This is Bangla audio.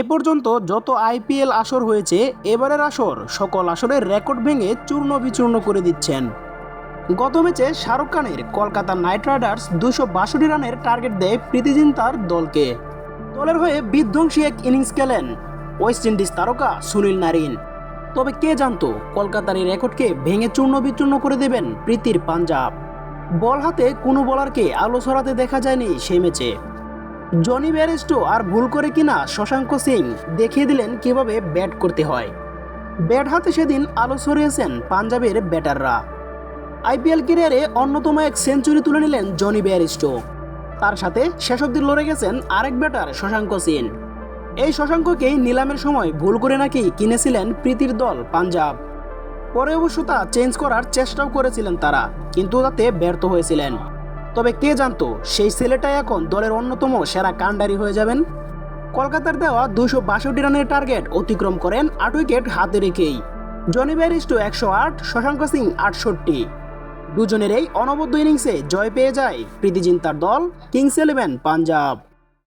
এ পর্যন্ত যত আইপিএল আসর হয়েছে এবারের আসর সকল আসরের রেকর্ড ভেঙে চূর্ণ বিচূর্ণ করে দিচ্ছেন। গত ম্যাচে শাহরুখ খানের কলকাতা নাইট রাইডার্স 262 রানের টার্গেট দেয় প্রীতি জিন্তার দলকে। দলের হয়ে বিধ্বংসী এক ইনিংস খেলেন ওয়েস্ট ইন্ডিজ তারকা সুনীল নারিন। তবে কে জানতো কলকাতার এই রেকর্ডকে ভেঙে চূর্ণ বিচূর্ণ করে দেবেন প্রীতির পাঞ্জাব। বল হাতে কোনো বোলারকে আলো ছড়াতে দেখা যায়নি সেই ম্যাচে। জনি ব্যারিস্টো আর ভুল করে কিনা শশাঙ্ক সিং দেখিয়ে দিলেন কিভাবে ব্যাট করতে হয়। ব্যাট হাতে সেদিন আলো ছড়িয়েছেন পাঞ্জাবের ব্যাটাররা। আইপিএল ক্যারিয়ারে অন্যতম এক সেঞ্চুরি তুলে নিলেন জনি ব্যারিস্টো। তার সাথে শেষ অবধি লড়ে গেছেন আরেক ব্যাটার শশাঙ্ক সিং। এই শশাঙ্ককেই নিলামের সময় ভুল করে নাকি কিনেছিলেন প্রীতির দল পাঞ্জাব। পরে অবশ্য তা চেঞ্জ করার চেষ্টাও করেছিলেন তারা, কিন্তু তাতে ব্যর্থ হয়েছিলেন। তবে কে জানতো সেই ছেলেটাই এখন দলের অন্যতম সেরা কাণ্ডারি হয়ে যাবেন। কলকাতার দেওয়া 262 রানের টার্গেট অতিক্রম করেন 8 উইকেট হাতে রেখেই। Jonny Bairstow 108, Shashank Singh 68। দুজনের এই অনবদ্য ইনিংসে জয় পেয়ে যায় প্রীতি জিন্তার দল কিংস ইলেভেন পাঞ্জাব।